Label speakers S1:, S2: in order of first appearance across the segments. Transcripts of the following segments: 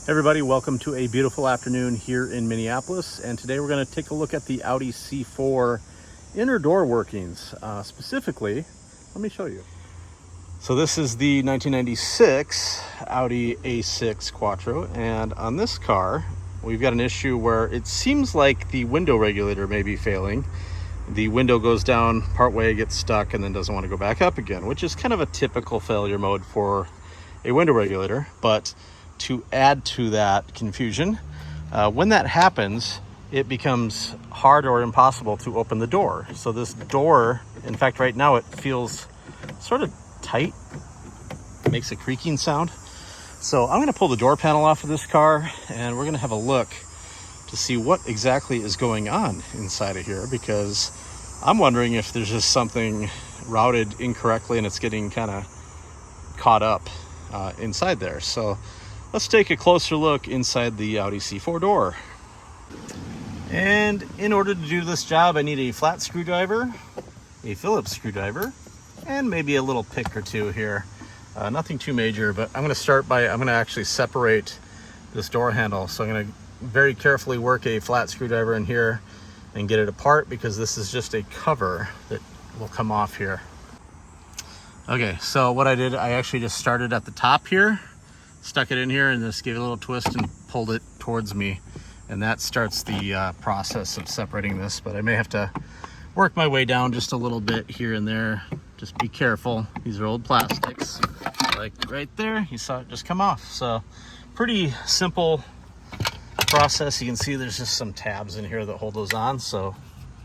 S1: Everybody, welcome to a beautiful afternoon here in Minneapolis, and today we're going to take a look at the Audi C4 inner door workings. Specifically, let me show you. So this is the 1996 Audi A6 Quattro, and on this car we've got an issue where it seems like the window regulator may be failing. The window goes down partway, gets stuck, and then doesn't want to go back up again, which is kind of a typical failure mode for a window regulator. But to add to that confusion, when that happens, it becomes hard or impossible to open the door. So this door, in fact, right now it feels sort of tight. It makes a creaking sound. So I'm going to pull the door panel off of this car, and we're going to have a look to see what exactly is going on inside of here, because I'm wondering if there's just something routed incorrectly and it's getting kind of caught up inside there. So let's take a closer look inside the Audi C4 door. And in order to do this job, I need a flat screwdriver, a Phillips screwdriver, and maybe a little pick or two here. Nothing too major, but I'm going to actually separate this door handle. So I'm going to very carefully work a flat screwdriver in here and get it apart, because this is just a cover that will come off here. Okay, so what I did, I actually just started at the top here, stuck it in here, and just gave it a little twist and pulled it towards me, and that starts the process of separating this. But I may have to work my way down just a little bit here and there. Just be careful, these are old plastics. Like right there, you saw it just come off. So pretty simple process. You can see there's just some tabs in here that hold those on, so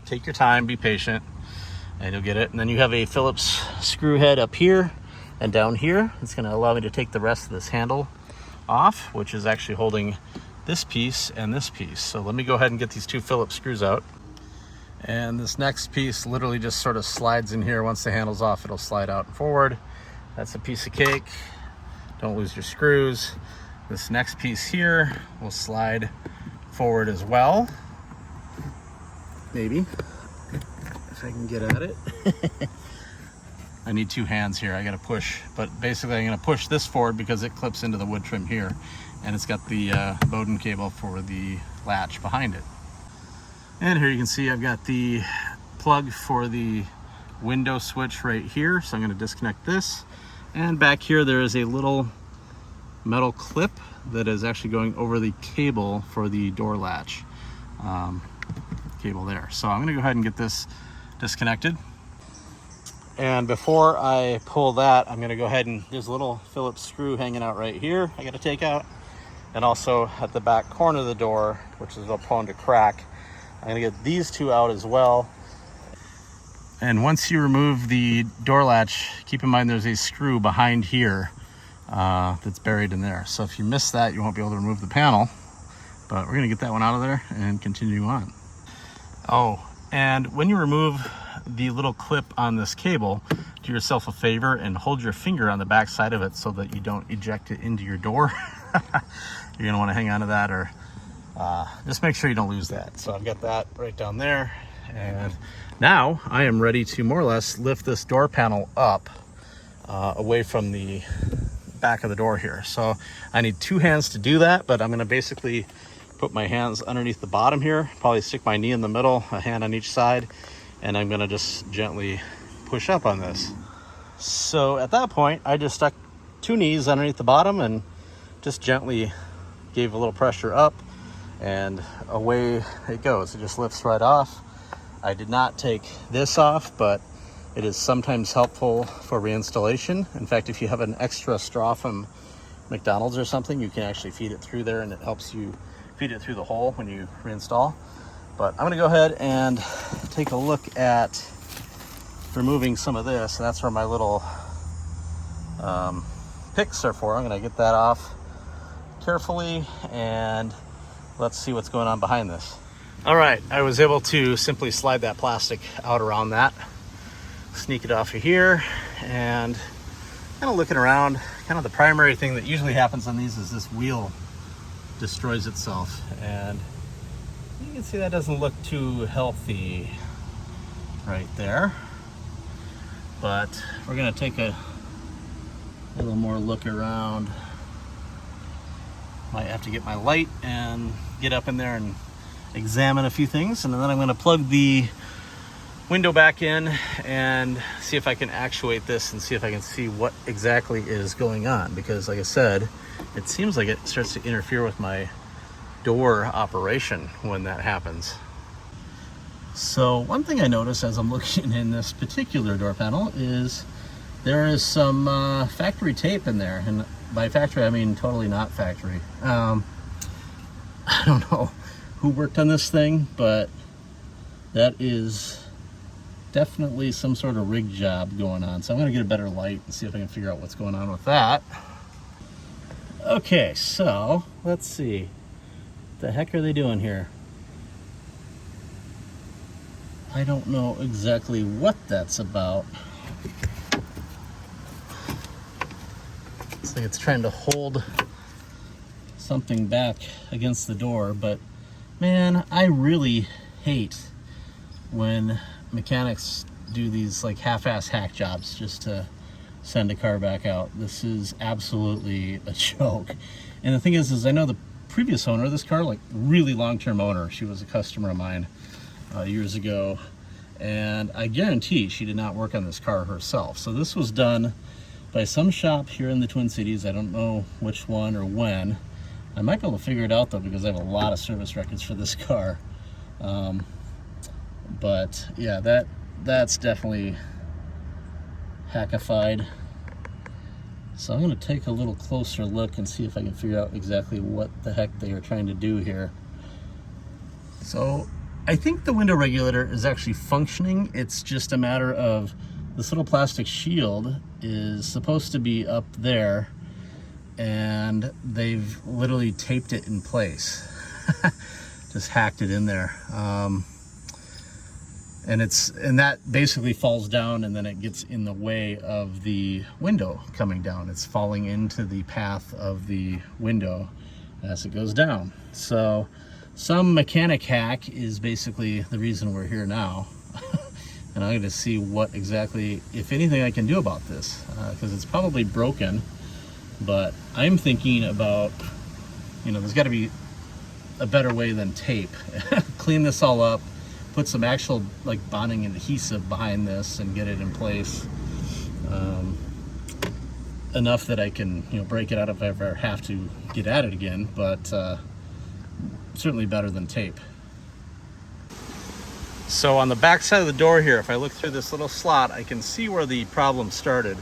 S1: take your time, be patient, and you'll get it. And then you have a Phillips screw head up here and down here. It's going to allow me to take the rest of this handle off, which is actually holding this piece and this piece. So let me go ahead and get these two Phillips screws out. And this next piece literally just sort of slides in here. Once the handle's off, it'll slide out and forward. That's a piece of cake. Don't lose your screws. This next piece here will slide forward as well. Maybe, if I can get at it. I need two hands here, I gotta push. But basically I'm gonna push this forward because it clips into the wood trim here. And it's got the Bowden cable for the latch behind it. And here you can see I've got the plug for the window switch right here. So I'm gonna disconnect this. And back here there is a little metal clip that is actually going over the cable for the door latch cable there. So I'm going to go ahead and get this disconnected. And before I pull that, I'm going to go ahead and, there's a little Phillips screw hanging out right here I got to take out, and also at the back corner of the door, which is prone to crack. I'm going to get these two out as well. And once you remove the door latch, keep in mind there's a screw behind here that's buried in there. So if you miss that, you won't be able to remove the panel, but we're gonna get that one out of there and continue on. Oh, and when you remove the little clip on this cable, do yourself a favor and hold your finger on the back side of it so that you don't eject it into your door. You're gonna wanna hang on to that, or just make sure you don't lose that. So I've got that right down there, and now I am ready to more or less lift this door panel up away from the back of the door here. So I need two hands to do that, but I'm going to basically put my hands underneath the bottom here, probably stick my knee in the middle, a hand on each side, and I'm going to just gently push up on this. So at that point, I just stuck two knees underneath the bottom and just gently gave a little pressure up, and away it goes. It just lifts right off. I did not take this off, but it is sometimes helpful for reinstallation. In fact, if you have an extra straw from McDonald's or something, you can actually feed it through there, and it helps you feed it through the hole when you reinstall. But I'm gonna go ahead and take a look at removing some of this. And that's where my little picks are for. I'm gonna get that off carefully, and let's see what's going on behind this. All right, I was able to simply slide that plastic out around that. Sneak it off of here, and kind of looking around, kind of the primary thing that usually happens on these is this wheel destroys itself, and you can see that doesn't look too healthy right there. But we're gonna take a little more look around might have to get my light and get up in there and examine a few things, and then I'm going to plug the window back in and see if I can actuate this and see if I can see what exactly is going on, because like I said, it seems like it starts to interfere with my door operation when that happens. So one thing I notice as I'm looking in this particular door panel is there is some factory tape in there, and by factory I mean totally not factory. I don't know who worked on this thing, but that is definitely some sort of rig job going on. So I'm gonna get a better light and see if I can figure out what's going on with that. Okay, so let's see. What the heck are they doing here? I don't know exactly what that's about. It's like it's trying to hold something back against the door, but man, I really hate when mechanics do these like half-ass hack jobs just to send a car back out. This is absolutely a joke. And the thing is I know the previous owner of this car, like really long-term owner, she was a customer of mine years ago, and I guarantee she did not work on this car herself. So this was done by some shop here in the Twin Cities. I don't know which one or when. I might be able to figure it out though, because I have a lot of service records for this car. But yeah, that's definitely hackified. So I'm going to take a little closer look and see if I can figure out exactly what the heck they are trying to do here. So I think the window regulator is actually functioning. It's just a matter of this little plastic shield is supposed to be up there, and they've literally taped it in place. Just hacked it in there. And that basically falls down, and then it gets in the way of the window coming down. It's falling into the path of the window as it goes down. So some mechanic hack is basically the reason we're here now. And I'm going to see what exactly, if anything, I can do about this, because it's probably broken. But I'm thinking about, there's got to be a better way than tape. Clean this all up, put some actual like bonding and adhesive behind this, and get it in place enough that I can break it out if I ever have to get at it again. But certainly better than tape. So on the back side of the door here, if I look through this little slot, I can see where the problem started.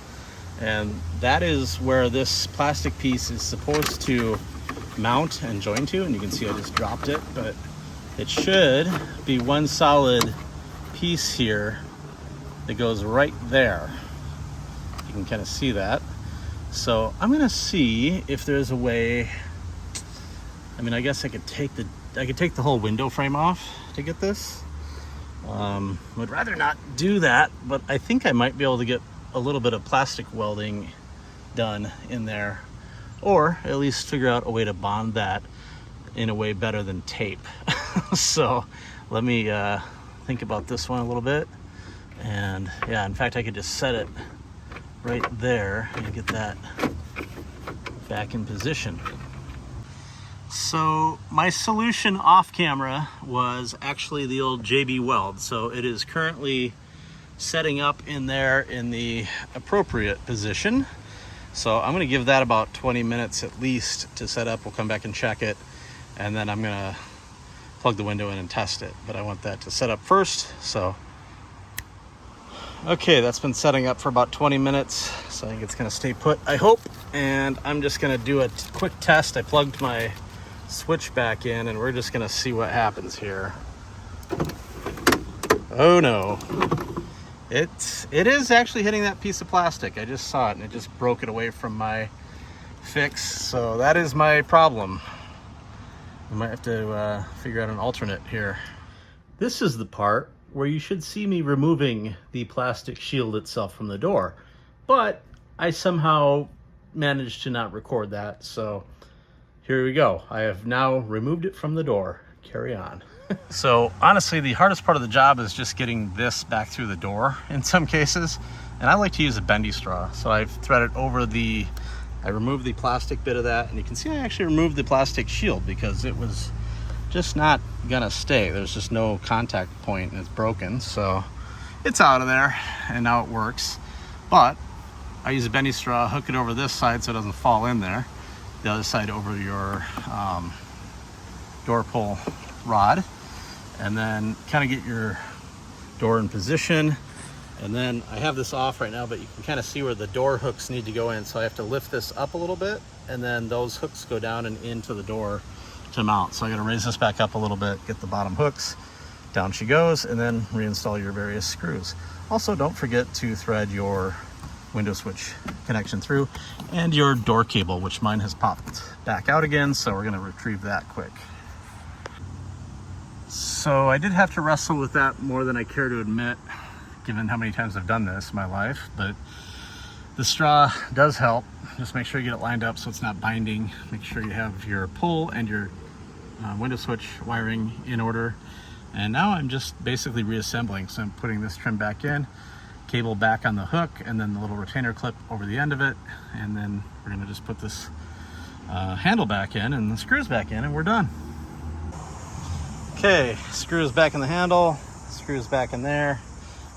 S1: And that is where this plastic piece is supposed to mount and join to. And you can see I just dropped it, but it should be one solid piece here that goes right there. You can kind of see that. So I'm gonna see if there's a way. I mean, I guess I could take the whole window frame off to get this. Would rather not do that, but I think I might be able to get a little bit of plastic welding done in there, or at least figure out a way to bond that in a way better than tape. So let me think about this one a little bit. And yeah, in fact, I could just set it right there and get that back in position. So my solution off camera was actually the old JB weld. So it is currently setting up in there in the appropriate position. So I'm gonna give that about 20 minutes at least to set up. We'll come back and check it, and then I'm gonna plug the window in and test it. But I want that to set up first. So, okay, that's been setting up for about 20 minutes. So I think it's gonna stay put, I hope. And I'm just gonna do a quick test. I plugged my switch back in, and we're just gonna see what happens here. Oh no. It is actually hitting that piece of plastic. I just saw it, and it just broke it away from my fix. So that is my problem. I might have to figure out an alternate here. This is the part where you should see me removing the plastic shield itself from the door, but I somehow managed to not record that. So here we go. I have now removed it from the door. Carry on. So honestly, the hardest part of the job is just getting this back through the door in some cases. And I like to use a bendy straw. So I've threaded over the I removed the plastic bit of that, and you can see I actually removed the plastic shield because it was just not gonna stay. There's just no contact point and it's broken, so it's out of there and now it works. But I use a bendy straw, hook it over this side so it doesn't fall in there, the other side over your door pull rod, and then kind of get your door in position. And then I have this off right now, but you can kind of see where the door hooks need to go in. So I have to lift this up a little bit, and then those hooks go down and into the door to mount. So I got to raise this back up a little bit, get the bottom hooks, down she goes, and then reinstall your various screws. Also, don't forget to thread your window switch connection through and your door cable, which mine has popped back out again. So we're going to retrieve that quick. So I did have to wrestle with that more than I care to admit, given how many times I've done this in my life, but the straw does help. Just make sure you get it lined up so it's not binding. Make sure you have your pull and your window switch wiring in order. And now I'm just basically reassembling. So I'm putting this trim back in, cable back on the hook, and then the little retainer clip over the end of it. And then we're gonna just put this handle back in and the screws back in, and we're done. Okay, screws back in the handle, screws back in there,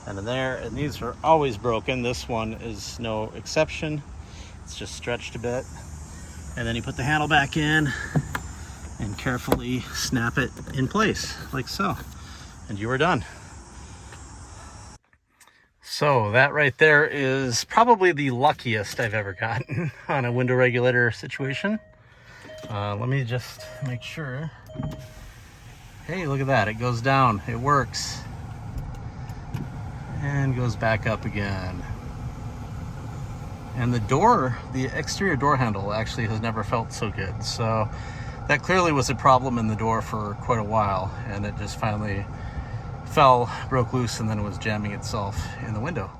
S1: and in there, and these are always broken. This one is no exception. It's just stretched a bit. And then you put the handle back in and carefully snap it in place, like so. And you are done. So that right there is probably the luckiest I've ever gotten on a window regulator situation. Let me just make sure. Hey, look at that, it goes down, it works. And goes back up again. And the door, the exterior door handle actually has never felt so good. So that clearly was a problem in the door for quite a while, and it just finally fell, broke loose, and then it was jamming itself in the window.